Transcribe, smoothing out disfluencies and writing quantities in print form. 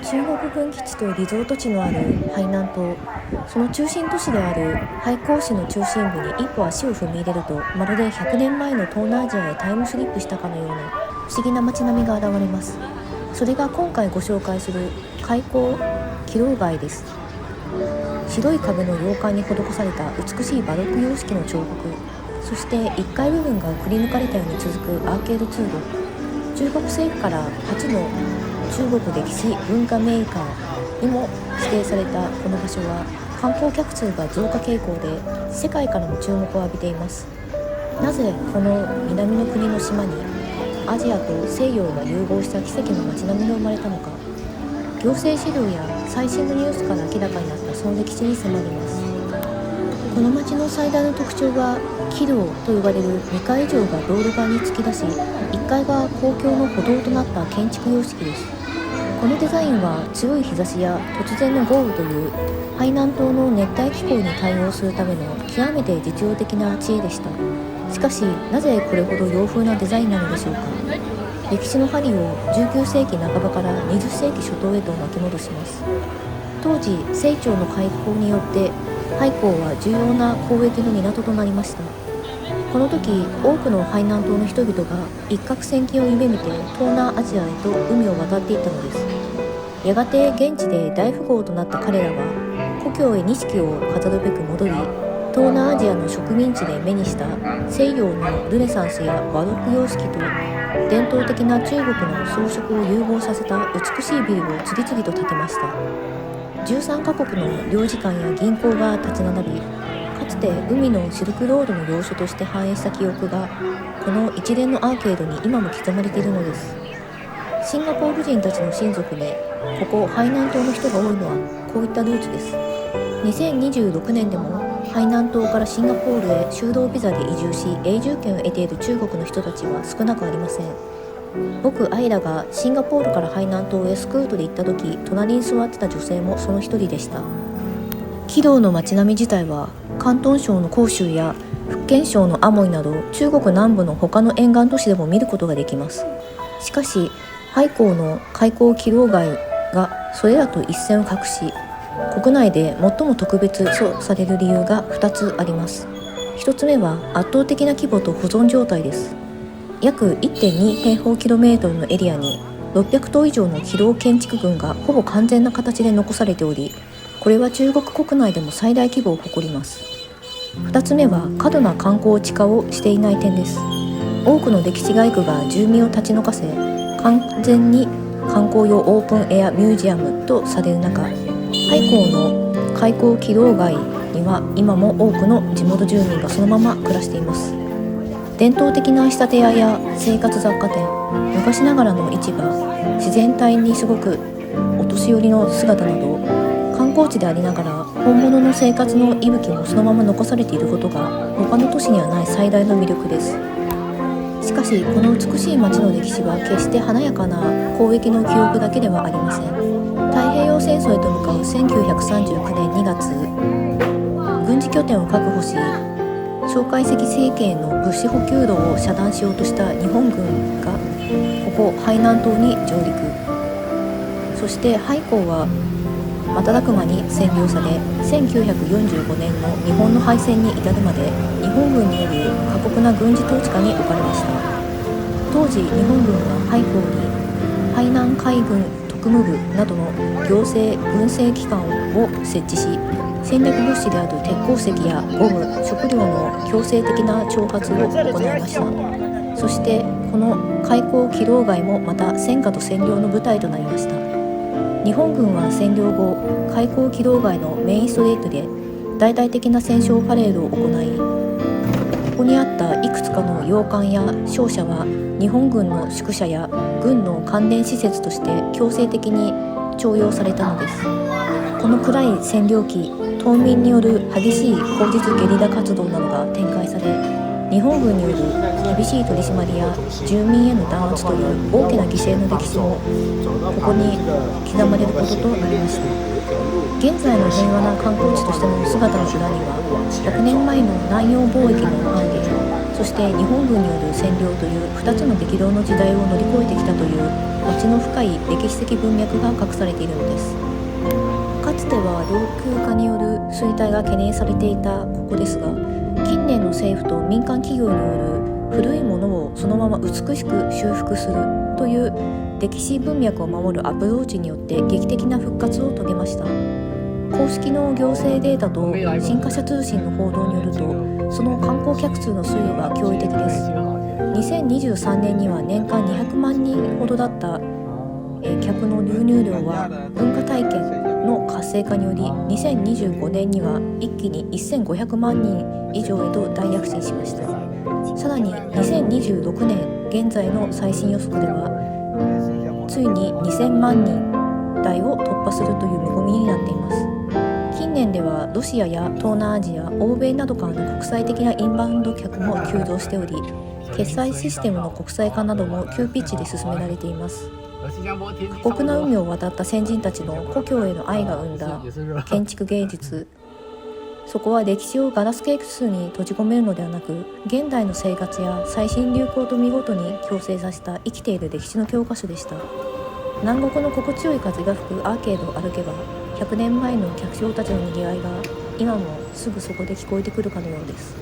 中国軍基地とリゾート地のある海南島、その中心都市である海口市の中心部に一歩足を踏み入れると、まるで100年前の東南アジアへタイムスリップしたかのような不思議な街並みが現れます。それが今回ご紹介する海口騎楼街です。白い壁の洋館に施された美しいバロック様式の彫刻、そして1階部分がくり抜かれたように続くアーケード通路、中国政府から初の中国歴史文化メーカーにも指定されたこの場所は、観光客数が増加傾向で世界からも注目を浴びています。なぜこの南の国の島にアジアと西洋が融合した奇跡の街並みが生まれたのか、行政資料や最新のニュースから明らかになったその歴史に迫ります。この街の最大の特徴は、軌道と呼ばれる2階以上が道路側に突き出し、1階が公共の歩道となった建築様式です。このデザインは強い日差しや突然の豪雨という海南島の熱帯気候に対応するための極めて実用的な知恵でした。しかし、なぜこれほど洋風なデザインなのでしょうか。歴史の針を19世紀半ばから20世紀初頭へと巻き戻します。当時、清朝の開港によって海口は重要な交易の港となりました。この時、多くの海南島の人々が一攫千金を夢見て東南アジアへと海を渡っていったのです。やがて現地で大富豪となった彼らは、故郷へ錦を飾るべく戻り、東南アジアの植民地で目にした西洋のルネサンスやバロック様式と伝統的な中国の装飾を融合させた美しいビルを次々と建てました。13カ国の領事館や銀行が立ち並び、かつて海のシルクロードの要所として繁栄した記憶が、この一連のアーケードに今も刻まれているのです。シンガポール人たちの親族にここ海南島の人が多いのはこういったルーツです。2026年でも海南島からシンガポールへ就労ビザで移住し、永住権を得ている中国の人たちは少なくありません。僕アイラがシンガポールから海南島へスクートで行った時、隣に座ってた女性もその一人でした。軌道の街並み自体は広東省の広州や福建省のアモイなど中国南部の他の沿岸都市でも見ることができます。しかし、海口の海口騎楼街がそれらと一線を画し、国内で最も特別とされる理由が2つあります。1つ目は圧倒的な規模と保存状態です。約 1.2 平方キロメートルのエリアに600棟以上の軌道建築群がほぼ完全な形で残されており、これは中国国内でも最大規模を誇ります。2つ目は過度な観光地化をしていない点です。多くの歴史街区が住民を立ち退かせ、完全に観光用オープンエアミュージアムとされる中、海口の海口騎楼街には今も多くの地元住民がそのまま暮らしています。伝統的な仕立て屋や生活雑貨店、昔ながらの市場、自然体にすごくお年寄りの姿など、観光地でありながら本物の生活の息吹もそのまま残されていることが他の都市にはない最大の魅力です。しかし、この美しい街の歴史は決して華やかな交易の記憶だけではありません。太平洋戦争へと向かう1939年2月、軍事拠点を確保し、蒋介石政権の物資補給路を遮断しようとした日本軍がここ海南島に上陸。そして海口は瞬く間に占領され、1945年の日本の敗戦に至るまで日本軍による過酷な軍事統治下に置かれました。当時、日本軍は海口に海南海軍特務部などの行政軍政機関を設置し、戦略物資である鉄鉱石やゴム、食料の強制的な挑発を行いました。そしてこの海口騎楼街もまた戦火と占領の舞台となりました。日本軍は占領後、海口騎楼街のメインストリートで大々的な戦勝パレードを行い、ここにあったいくつかの洋館や商社は日本軍の宿舎や軍の関連施設として強制的に徴用されたのです。この暗い占領期、島民による激しい口実ゲリラ活動などが展開され、日本軍による厳しい取り締まりや住民への弾圧という大きな犠牲の歴史もここに刻まれることとなりました。現在の平和な観光地としての姿の裏には、100年前の南洋貿易の繁栄、そして日本軍による占領という2つの激動の時代を乗り越えてきたというオチの深い歴史的文脈が隠されているのです。かつては老朽化による衰退が懸念されていたここですが、近年の政府と民間企業による古いものをそのまま美しく修復するという歴史文脈を守るアプローチによって劇的な復活を遂げました。公式の行政データと新華社通信の報道によると、その観光客数の推移は驚異的です。2023年には年間200万人ほどだった客の流入量は文化体験の活性化により2025年には一気に1500万人以上へと大躍進しました。さらに2026年現在の最新予測ではついに2000万人台を突破するという見込みになっています。近年ではロシアや東南アジア、欧米などからの国際的なインバウンド客も急増しており、決済システムの国際化なども急ピッチで進められています。過酷な海を渡った先人たちの故郷への愛が生んだ建築芸術、そこは歴史をガラスケースに閉じ込めるのではなく、現代の生活や最新流行と見事に共生させた生きている歴史の教科書でした。南国の心地よい風が吹くアーケードを歩けば、100年前の客商たちの賑わいが今もすぐそこで聞こえてくるかのようです。